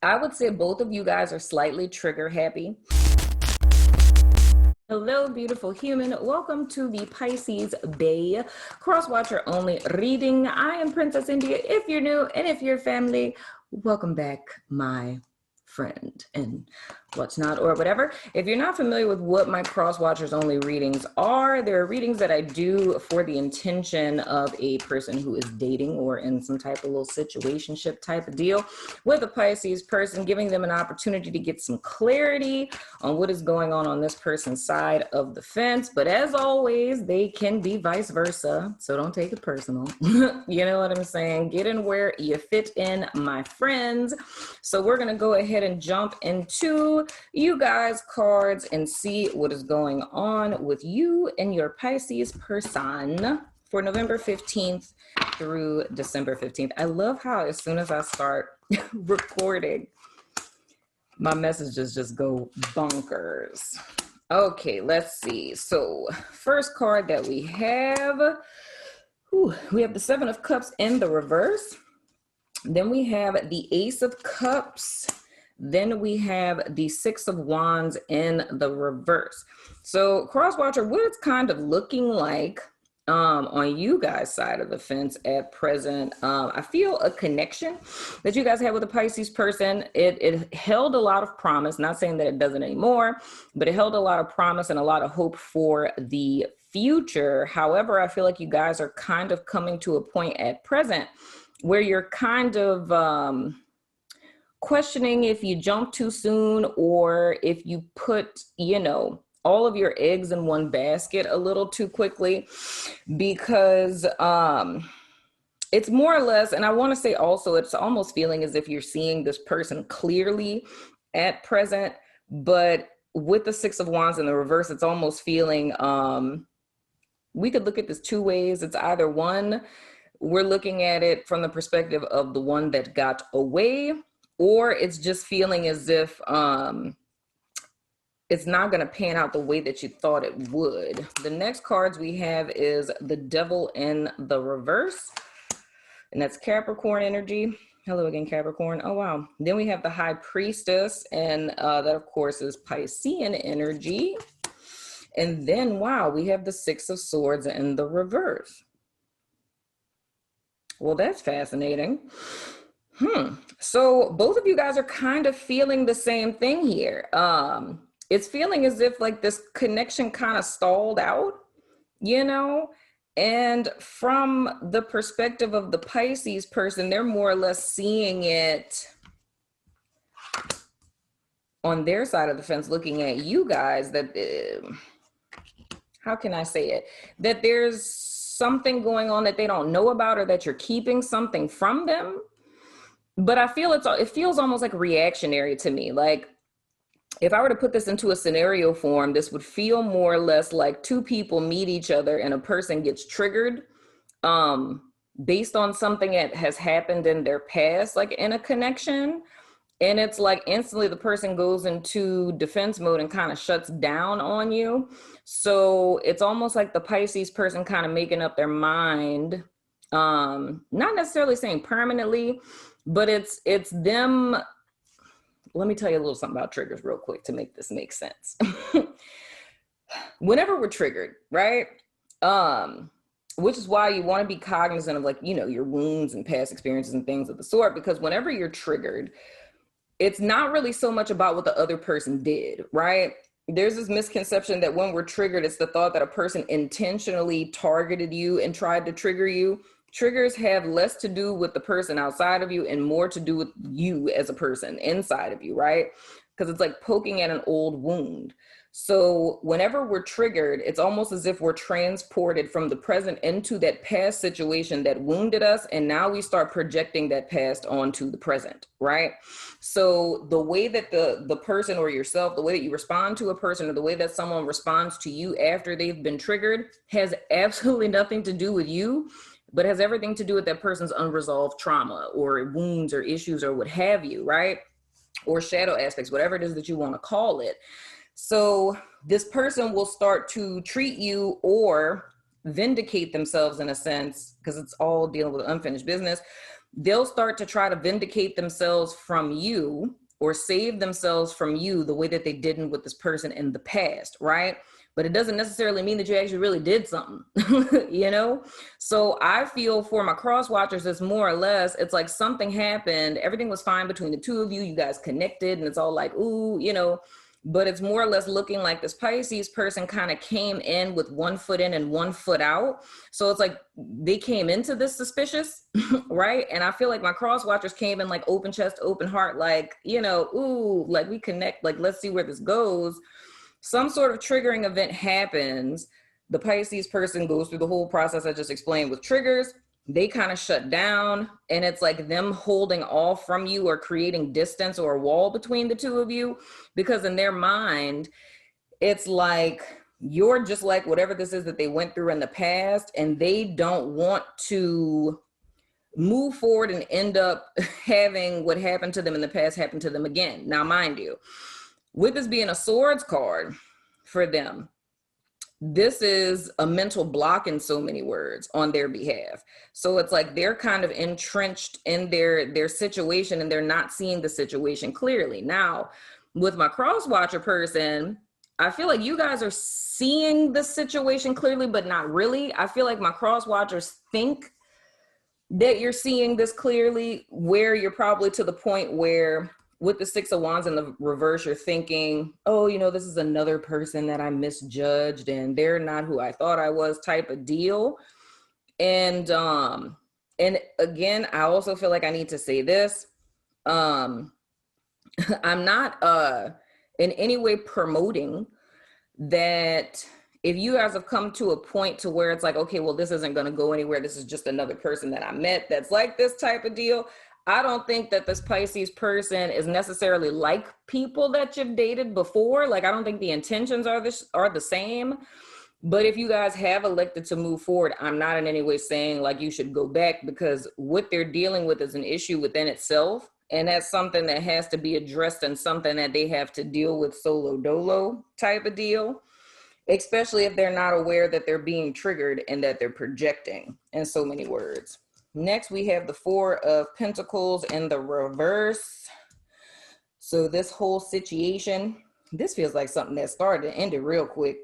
I would say both of you guys are slightly trigger happy. Hello, beautiful human. Welcome to the Pisces Bae cross-watcher only reading. I am Princess India. If you're new and if you're family, welcome back, my friend and what's not or whatever. If you're not familiar with what my cross-watchers only readings are, there are readings that I do for the intention of a person who is dating or in some type of little situationship type of deal with a Pisces person, giving them an opportunity to get some clarity on what is going on this person's side of the fence. But as always, they can be vice versa, so don't take it personal. You know what I'm saying? Get in where you fit in, my friends. So we're going to go ahead and jump into you guys' cards and see what is going on with you and your Pisces person for November 15th through December 15th. I love how as soon as I start recording, my messages just go bonkers. Okay, let's see. So first card that we have the Seven of Cups in the reverse. Then we have the Ace of Cups. Then we have the Six of Wands in the reverse. So cross-watcher, what it's kind of looking like on you guys' side of the fence at present. I feel a connection that you guys have with a Pisces person. It held a lot of promise, not saying that it doesn't anymore, but it held a lot of promise and a lot of hope for the future. However, I feel like you guys are kind of coming to a point at present where you're kind of questioning if you jump too soon or if you put, all of your eggs in one basket a little too quickly, because it's more or less, and I want to say also, it's almost feeling as if you're seeing this person clearly at present, but with the Six of Wands in the reverse, it's almost feeling, we could look at this two ways. It's either one, we're looking at it from the perspective of the one that got away, or it's just feeling as if it's not going to pan out the way that you thought it would. The next cards we have is the Devil in the reverse, and that's Capricorn energy. Hello again, Capricorn. Oh, wow. Then we have the High Priestess, and that, of course, is Piscean energy. And then, wow, we have the Six of Swords in the reverse. Well, that's fascinating. So both of you guys are kind of feeling the same thing here. It's feeling as if like this connection kind of stalled out, and from the perspective of the Pisces person, they're more or less seeing it on their side of the fence, looking at you guys, that, how can I say it? That there's something going on that they don't know about, or that you're keeping something from them. But I feel it feels almost like reactionary to me. Like if I were to put this into a scenario form, this would feel more or less like two people meet each other and a person gets triggered based on something that has happened in their past, like in a connection. And it's like instantly the person goes into defense mode and kind of shuts down on you. So it's almost like the Pisces person kind of making up their mind, not necessarily saying permanently, but it's them. Let me tell you a little something about triggers real quick to make this make sense. Whenever we're triggered, right? Which is why you want to be cognizant of your wounds and past experiences and things of the sort, because whenever you're triggered, it's not really so much about what the other person did, right? There's this misconception that when we're triggered, it's the thought that a person intentionally targeted you and tried to trigger you. Triggers have less to do with the person outside of you and more to do with you as a person inside of you, right? Because it's like poking at an old wound. So whenever we're triggered, it's almost as if we're transported from the present into that past situation that wounded us. And now we start projecting that past onto the present, right? So the way that the person or yourself, the way that you respond to a person, or the way that someone responds to you after they've been triggered has absolutely nothing to do with you, but has everything to do with that person's unresolved trauma or wounds or issues or what have you, right? Or shadow aspects, whatever it is that you want to call it. So this person will start to treat you or vindicate themselves in a sense, because it's all dealing with unfinished business. they'll start to try to vindicate themselves from you or save themselves from you the way that they didn't with this person in the past, right? But it doesn't necessarily mean that you actually really did something, you know? So I feel for my cross watchers, it's more or less, it's like something happened. Everything was fine between the two of you. You guys connected and it's all like, ooh, you know, but it's more or less looking like this Pisces person kind of came in with 1 foot in and 1 foot out. So it's like they came into this suspicious, right? And I feel like my cross watchers came in like open chest, open heart, like, you know, ooh, like we connect, like, let's see where this goes. Some sort of triggering event happens. The Pisces person goes through the whole process I just explained with triggers. They kind of shut down, and it's like them holding off from you or creating distance or a wall between the two of you, because in their mind, it's like you're just like whatever this is that they went through in the past, and they don't want to move forward and end up having what happened to them in the past happen to them again. Now, mind you, with this being a swords card for them, this is a mental block in so many words on their behalf. So it's like they're kind of entrenched in their situation and they're not seeing the situation clearly. Now, with my cross watcher person, I feel like you guys are seeing the situation clearly, but not really. I feel like my cross watchers think that you're seeing this clearly, where you're probably to the point where with the 6 of Wands in the reverse, you're thinking, oh, you know, this is another person that I misjudged and they're not who I thought I was, type of deal. And again, I also feel like I need to say this. I'm not in any way promoting that if you guys have come to a point to where it's like, okay, well, this isn't going to go anywhere. This is just another person that I met that's like this type of deal. I don't think that this Pisces person is necessarily like people that you've dated before. Like, I don't think the intentions are the same. But if you guys have elected to move forward, I'm not in any way saying like you should go back, because what they're dealing with is an issue within itself. And that's something that has to be addressed and something that they have to deal with solo dolo type of deal, especially if they're not aware that they're being triggered and that they're projecting in so many words. Next, we have the 4 of Pentacles in the reverse. So this whole situation, this feels like something that started and ended real quick.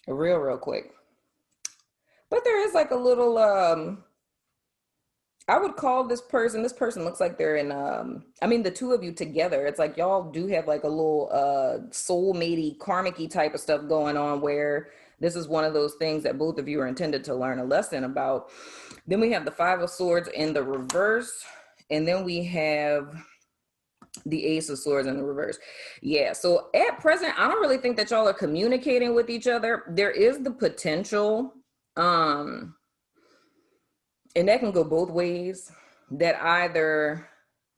Real quick. But there is like a little, I would call this person looks like they're in, I mean, the two of you together, it's like y'all do have like a little soulmate-y, karmic-y type of stuff going on, where this is one of those things that both of you are intended to learn a lesson about. Then we have the 5 of Swords in the reverse. And then we have the Ace of Swords in the reverse. Yeah, so at present, I don't really think that y'all are communicating with each other. There is the potential, and that can go both ways, that either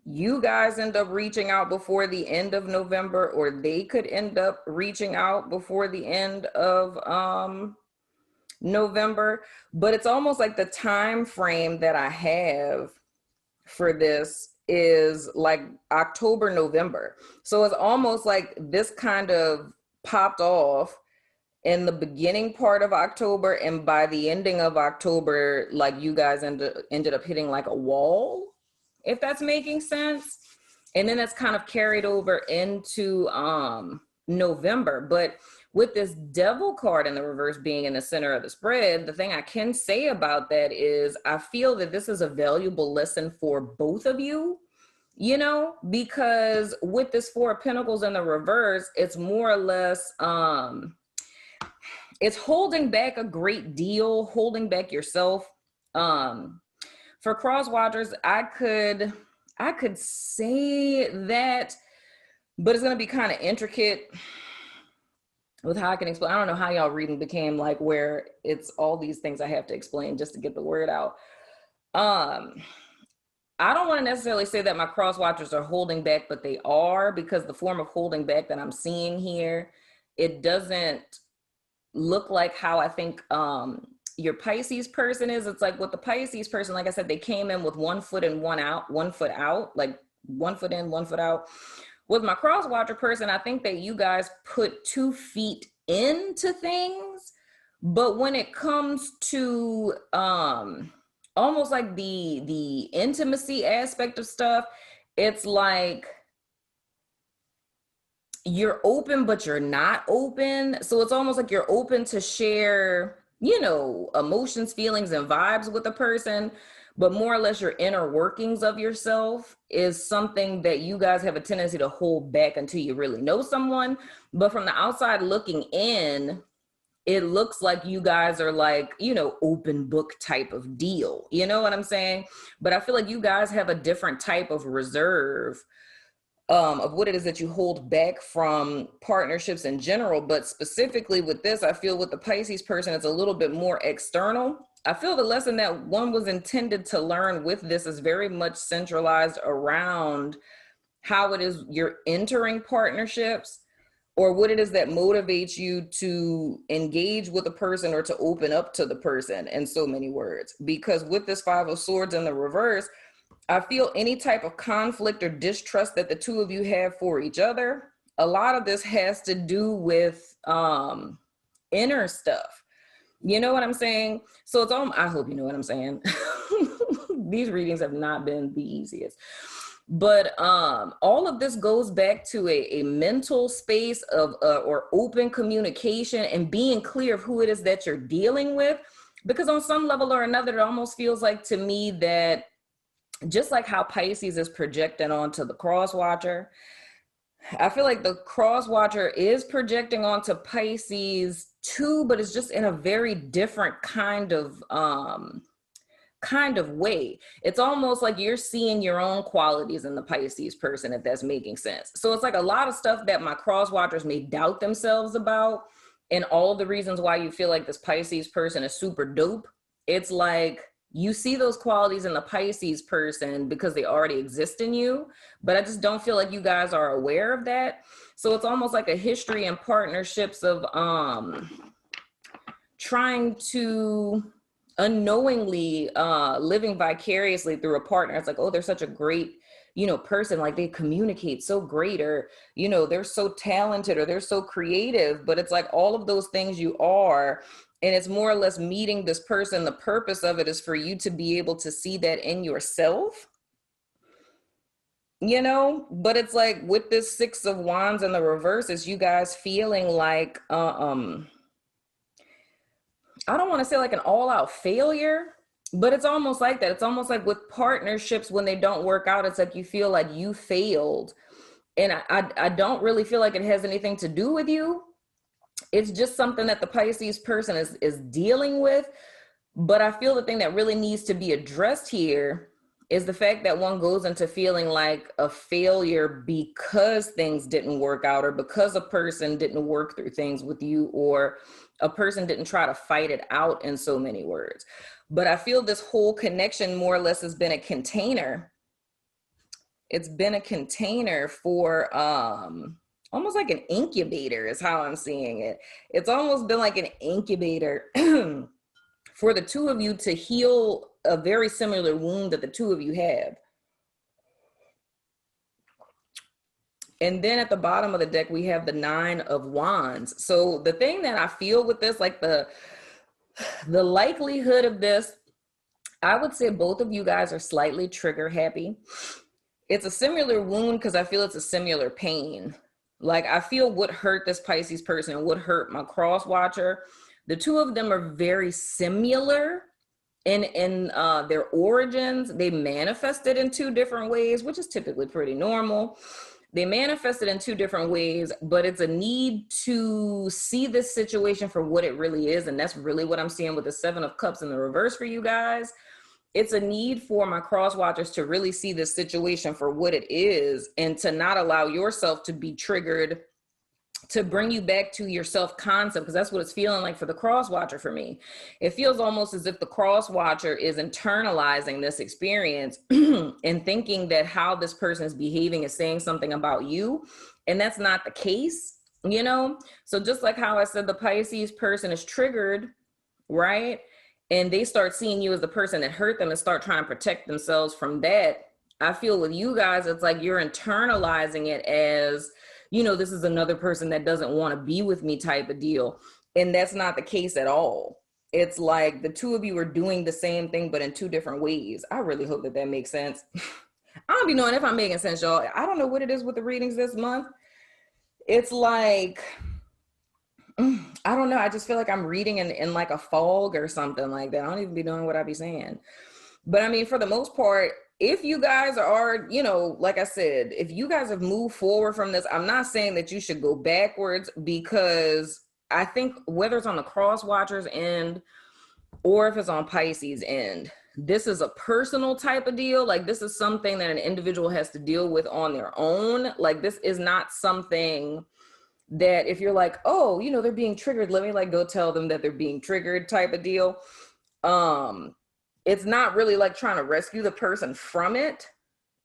you guys end up reaching out before the end of November, or they could end up reaching out before the end of November. But it's almost like the time frame that I have for this is like October, November. So it's almost like this kind of popped off in the beginning part of October, and by the ending of October, like you guys ended up hitting like a wall, if that's making sense. And then that's kind of carried over into November. But with this Devil card in the reverse being in the center of the spread, the thing I can say about that is I feel that this is a valuable lesson for both of you, you know, because with this 4 of Pentacles in the reverse, it's more or less, it's holding back a great deal, holding back yourself. For cross watchers, I could say that, but it's going to be kind of intricate with how I can explain. I don't know how y'all reading became like where it's all these things I have to explain just to get the word out. I don't want to necessarily say that my cross watchers are holding back, but they are, because the form of holding back that I'm seeing here, it doesn't look like how I think your Pisces person is. It's like with the Pisces person, like I said, they came in with 1 foot in, 1 foot out, like 1 foot in, 1 foot out. With my cross watcher person, I think that you guys put 2 feet into things, but when it comes to almost like the intimacy aspect of stuff. It's like you're open, but you're not open. So it's almost like you're open to share, you know, emotions, feelings, and vibes with a person, but more or less your inner workings of yourself is something that you guys have a tendency to hold back until you really know someone. But from the outside looking in, it looks like you guys are like, you know, open book type of deal. You know what I'm saying? But I feel like you guys have a different type of reserve of what it is that you hold back from partnerships in general. But specifically with this, I feel with the Pisces person, it's a little bit more external. I feel the lesson that one was intended to learn with this is very much centralized around how it is you're entering partnerships, or what it is that motivates you to engage with a person or to open up to the person, in so many words. Because with this Five of Swords in the reverse, I feel any type of conflict or distrust that the two of you have for each other, a lot of this has to do with inner stuff. You know what I'm saying? So it's all, I hope you know what I'm saying. These readings have not been the easiest. But all of this goes back to a mental space of or open communication and being clear of who it is that you're dealing with. Because on some level or another, it almost feels like to me that just like how Pisces is projecting onto the cross watcher, I feel like the cross watcher is projecting onto Pisces too, but it's just in a very different kind of way. It's almost like you're seeing your own qualities in the Pisces person, if that's making sense. So it's like a lot of stuff that my cross watchers may doubt themselves about, and all the reasons why you feel like this Pisces person is super dope. It's like you see those qualities in the Pisces person because they already exist in you, but I just don't feel like you guys are aware of that. So it's almost like a history and partnerships of trying to unknowingly living vicariously through a partner. It's like, oh, they're such a great, you know, person, like they communicate so great, or, you know, they're so talented, or they're so creative. But it's like all of those things you are, and it's more or less meeting this person. The purpose of it is for you to be able to see that in yourself, you know. But it's like with this Six of Wands in the reverse, is you guys feeling like I don't want to say like an all-out failure, but it's almost like that. It's almost like with partnerships, when they don't work out, it's like you feel like you failed. And I don't really feel like it has anything to do with you. It's just something that the Pisces person is dealing with. But I feel the thing that really needs to be addressed here is the fact that one goes into feeling like a failure because things didn't work out, or because a person didn't work through things with you, or a person didn't try to fight it out, in so many words. But I feel this whole connection more or less has been a container. It's been a container for almost like an incubator is how I'm seeing it. It's almost been like an incubator for the two of you to heal a very similar wound that the two of you have. And then at the bottom of the deck, we have the Nine of Wands. So the thing that I feel with this, like the likelihood of this, I would say both of you guys are slightly trigger happy. It's a similar wound because I feel it's a similar pain. Like I feel what hurt this Pisces person and what hurt my cross watcher. The two of them are very similar in their origins. They manifested in two different ways, which is typically pretty normal. They manifested in two different ways, but it's a need to see this situation for what it really is. And that's really what I'm seeing with the Seven of Cups in the reverse for you guys. It's a need for my cross watchers to really see this situation for what it is, and to not allow yourself to be triggered, to bring you back to your self-concept, because that's what it's feeling like for the cross watcher for me. It feels almost as if the cross watcher is internalizing this experience and thinking that how this person is behaving is saying something about you. And that's not the case, you know? So just like how I said, the Pisces person is triggered, right? And they start seeing you as the person that hurt them and start trying to protect themselves from that. I feel with you guys, it's like you're internalizing it as, you know, this is another person that doesn't want to be with me type of deal. And that's not the case at all. it's like the two of you are doing the same thing, but in two different ways. I really hope that that makes sense. I don't be knowing if I'm making sense, y'all. I don't know what it is with the readings this month. It's like, I don't know. I just feel like I'm reading in like a fog or something like that. I don't even be knowing what I be saying. But I mean, for the most part, if you guys are, you know, like I said, if you guys have moved forward from this, I'm not saying that you should go backwards, because I think whether it's on the cross watchers end or if it's on Pisces end, this is a personal type of deal. Like, this is something that an individual has to deal with on their own. Like, this is not something that if you're like, oh, you know, they're being triggered, let me like go tell them that they're being triggered type of deal. It's not really like trying to rescue the person from it,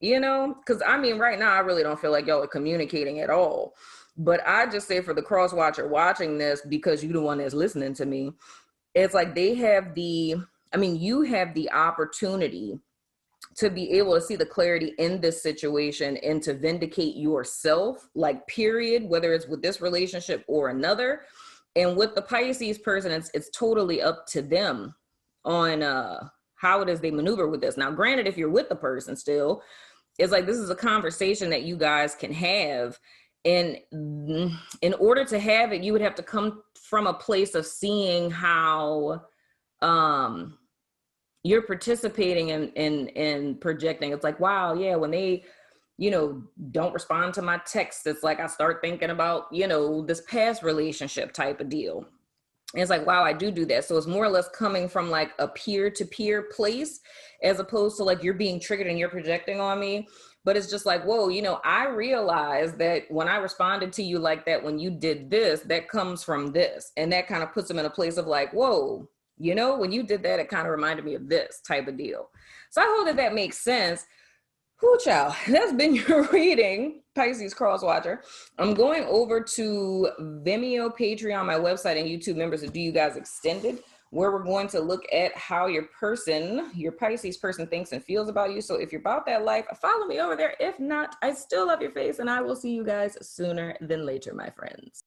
you know, because I mean, right now, I really don't feel like y'all are communicating at all. But I just say for the cross watcher watching this, because you're the one that's listening to me, it's like they have the, I mean, you have the opportunity to be able to see the clarity in this situation and to vindicate yourself, like, period, whether it's with this relationship or another. And with the Pisces person, it's totally up to them on how it is they maneuver with this. Now, granted, if you're with the person still, it's like, this is a conversation that you guys can have. And in order to have it, you would have to come from a place of seeing how you're participating in projecting. It's like, wow, yeah, when they, you know, don't respond to my texts, it's like I start thinking about, you know, this past relationship type of deal. And it's like, wow, I do that. So it's more or less coming from like a peer-to-peer place, as opposed to like you're being triggered and you're projecting on me. But it's just like, whoa, you know, I realized that when I responded to you like that, when you did this, that comes from this. And that kind of puts them in a place of like, whoa, you know, when you did that, it kind of reminded me of this type of deal. So I hope that that makes sense. Whoo, child, that's been your reading, Pisces crosswatcher. I'm going over to Vimeo, Patreon, my website, and YouTube members of Do You Guys Extended, where we're going to look at how your person, your Pisces person, thinks and feels about you. So if you're about that life, follow me over there. If not, I still love your face, and I will see you guys sooner than later, my friends.